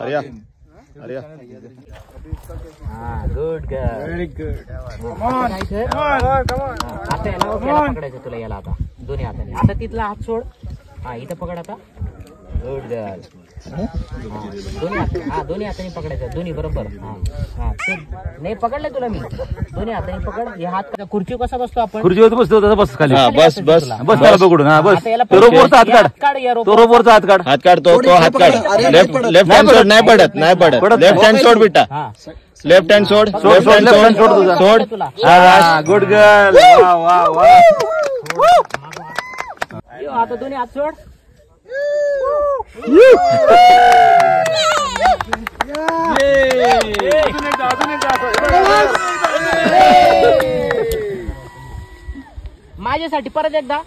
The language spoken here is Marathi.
Arya Arya good girl very good. आता याला पकडायचं तुला याला आता दोन्ही हाताने. आता तिथला हात सोड. हा इथं पकड आता. Good girl. दोन्ही हात दोन्ही हाताने पकडायचं दोन्ही बरोबर. हा नाही पकडलं तुला मी. दोन्ही हाताने पकड. हे हात खुर्ची कसा बसतो आपण खुर्चीवर बसतो तसा बस खाली. बस बस बस त्याला पकडून. हा बस तो रोपवरचा हात काढ. तो रोपवरचा हात काढ. हात काढ. तो हात काढ. लेफ्ट हँड सोड. नाही पडत नाही पडत. लेफ्ट हँड सोड बेटा. लेफ्ट हँड सोड. लेफ्ट हँड सोड तुझा सोड. Good girl. वा वा वा. आता दोन्ही हात सोड. माझ्यासाठी परत एकदा.